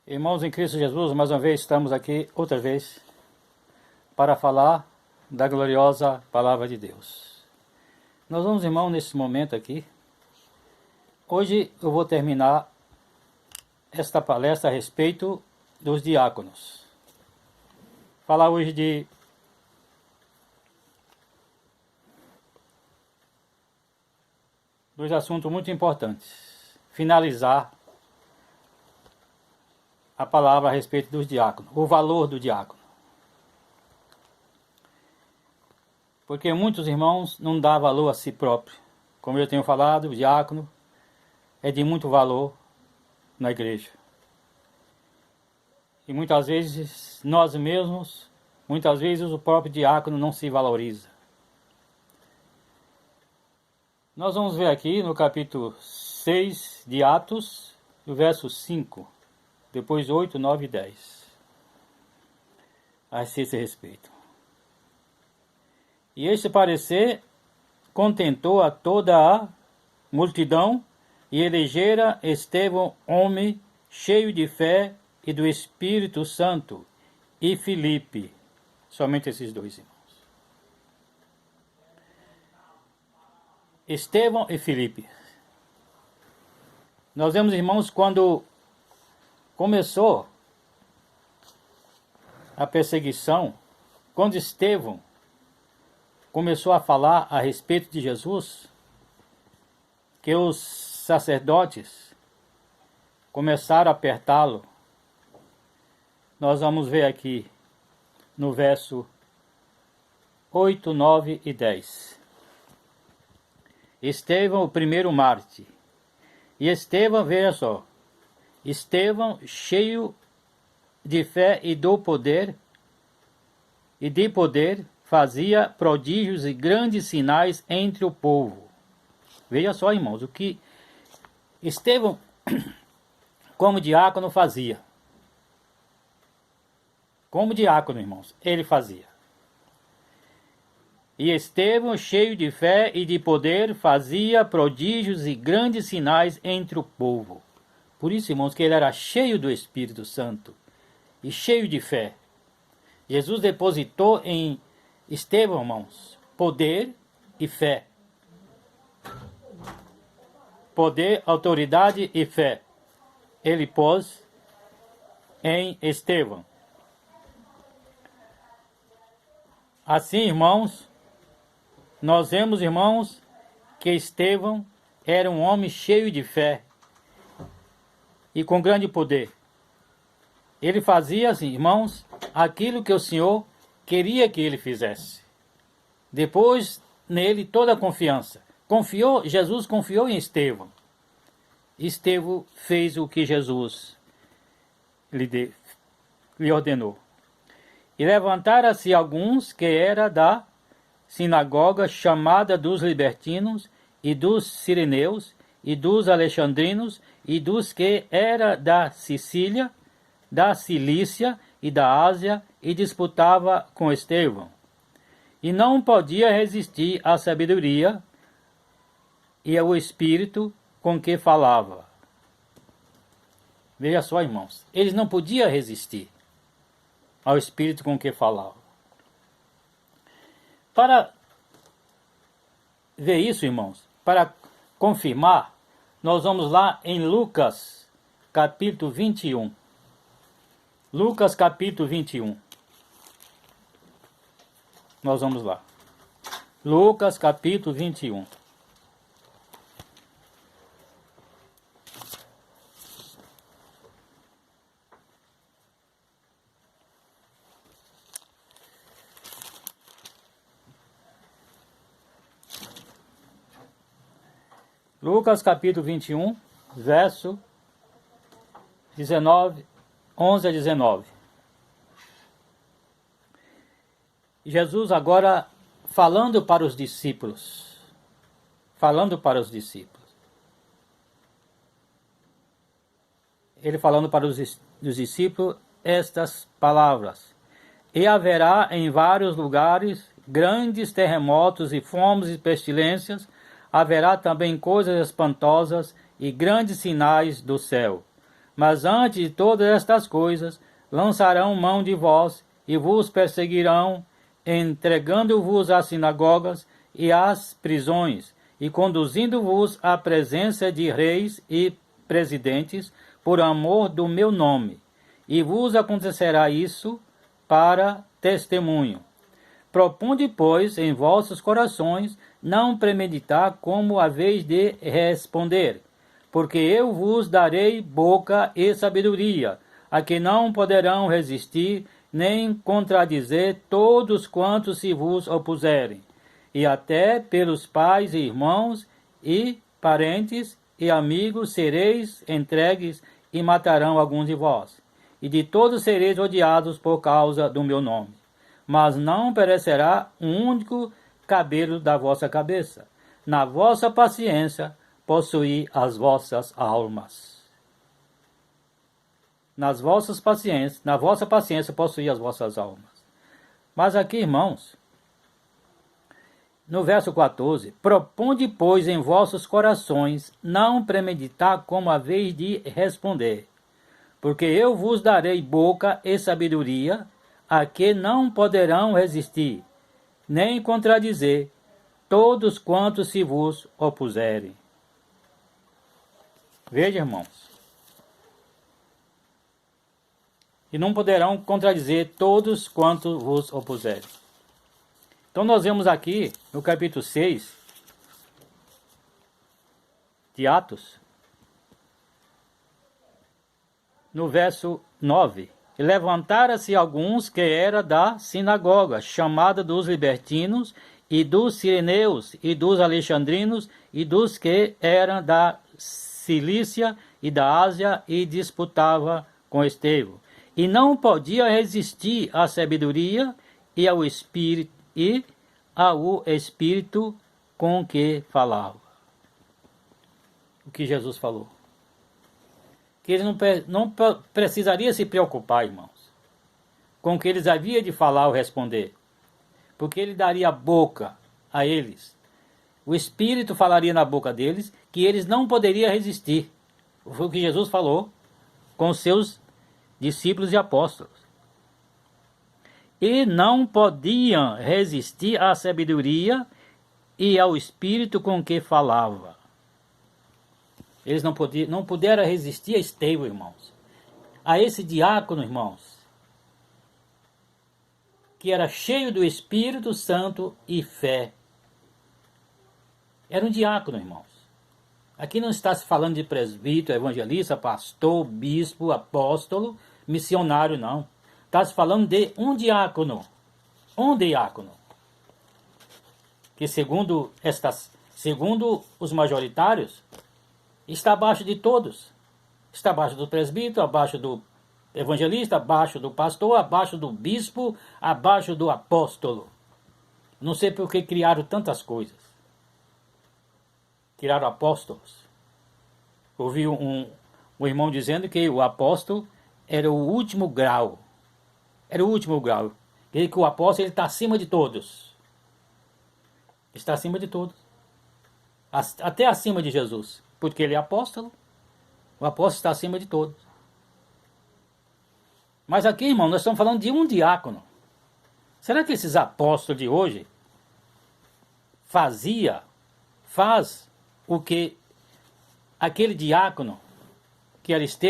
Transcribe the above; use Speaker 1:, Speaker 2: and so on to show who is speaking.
Speaker 1: Irmãos em Cristo Jesus, mais uma vez estamos aqui, outra vez, para falar da gloriosa Palavra de Deus. Nós vamos, irmão, nesse momento aqui. Hoje eu vou terminar esta palestra a respeito dos diáconos. Falar hoje de dois assuntos muito importantes. Finalizar a palavra a respeito dos diáconos, o valor do diácono. Porque muitos irmãos não dão valor a si próprio. Como eu tenho falado, o diácono é de muito valor na igreja. E muitas vezes nós mesmos, muitas vezes o próprio diácono não se valoriza. Nós vamos ver aqui no capítulo 6 de Atos, no verso 5. Depois 8, 9 e 10. A esse respeito. E este parecer contentou a toda a multidão e elegera Estevão, homem cheio de fé e do Espírito Santo, e Filipe. Somente esses dois irmãos. Estevão e Filipe. Nós vemos, irmãos, quando começou a perseguição, quando Estevão começou a falar a respeito de Jesus, que os sacerdotes começaram a apertá-lo. Nós vamos ver aqui no verso 8, 9 e 10. Estevão, o primeiro mártir. E Estevão, veja só, Estevão, cheio de fé e do poder, e de poder, fazia prodígios e grandes sinais entre o povo. Veja só, irmãos, o que Estevão, como diácono, fazia. Como diácono, irmãos, ele fazia. E Estevão, cheio de fé e de poder, fazia prodígios e grandes sinais entre o povo. Por isso, irmãos, que ele era cheio do Espírito Santo e cheio de fé. Jesus depositou em Estevão, irmãos, poder e fé. Poder, autoridade e fé. Ele pôs em Estevão. Assim, irmãos, nós vemos, irmãos, que Estevão era um homem cheio de fé e com grande poder. Ele fazia, assim, irmãos, aquilo que o Senhor queria que ele fizesse. Depois, nele, toda a confiança. Jesus confiou em Estevão. Estevão fez o que Jesus lhe ordenou. E levantaram-se alguns que era da sinagoga chamada dos libertinos, e dos sireneus, e dos alexandrinos, e dos que era da Sicília, da Cilícia e da Ásia, e disputava com Estevão. E não podia resistir à sabedoria e ao espírito com que falava. Veja só, irmãos, eles não podiam resistir ao espírito com que falava. Para ver isso, irmãos, para confirmar, nós vamos lá em Lucas, capítulo 21. Lucas, capítulo 21. Nós vamos lá. Lucas, capítulo 21. Lucas capítulo 21, verso 19, 11 a 19. Jesus agora falando para os discípulos. Ele falando para os discípulos estas palavras. E haverá em vários lugares grandes terremotos e fomes e pestilências, haverá também coisas espantosas e grandes sinais do céu. Mas antes de todas estas coisas, lançarão mão de vós e vos perseguirão, entregando-vos às sinagogas e às prisões, e conduzindo-vos à presença de reis e presidentes, por amor do meu nome. E vos acontecerá isso para testemunho. Proponde, pois, em vossos corações não premeditar como haveis de responder, porque eu vos darei boca e sabedoria, a que não poderão resistir nem contradizer todos quantos se vos opuserem. E até pelos pais e irmãos e parentes e amigos sereis entregues e matarão alguns de vós. E de todos sereis odiados por causa do meu nome. Mas não perecerá um único cabelo da vossa cabeça. Na vossa paciência possuí as vossas almas. Na vossa paciência possuí as vossas almas. Mas aqui, irmãos, no verso 14, proponde, pois, em vossos corações não premeditar como haveis de responder, porque eu vos darei boca e sabedoria, a que não poderão resistir, nem contradizer todos quantos se vos opuserem. Veja, irmãos. E não poderão contradizer todos quantos vos opuserem. Então nós vemos aqui, no capítulo 6 de Atos, no verso 9, e levantara-se alguns que era da sinagoga, chamada dos libertinos, e dos sireneus, e dos alexandrinos, e dos que eram da Cilícia e da Ásia, e disputava com Estevão. E não podia resistir à sabedoria e ao Espírito com que falava. O que Jesus falou. Que eles não precisariam se preocupar, irmãos, com o que eles haviam de falar ou responder. Porque ele daria boca a eles. O Espírito falaria na boca deles, que eles não poderiam resistir. Foi o que Jesus falou com os seus discípulos e apóstolos. E não podiam resistir à sabedoria e ao Espírito com que falava. Eles não puderam resistir a Estevão, irmãos. A esse diácono, irmãos, que era cheio do Espírito Santo e fé. Era um diácono, irmãos. Aqui não está se falando de presbítero, evangelista, pastor, bispo, apóstolo, missionário, não. Está se falando de um diácono. Um diácono. Que segundo os majoritários, está abaixo de todos. Está abaixo do presbítero, abaixo do evangelista, abaixo do pastor, abaixo do bispo, abaixo do apóstolo. Não sei por que criaram tantas coisas. Criaram apóstolos. Ouvi um irmão dizendo que o apóstolo era o último grau. Era o último grau. Quer dizer que o apóstolo está acima de todos. Está acima de todos. Até acima de Jesus. Porque ele é apóstolo. O apóstolo está acima de todos. Mas aqui, irmão, nós estamos falando de um diácono. Será que esses apóstolos de hoje faz o que aquele diácono que era Estevão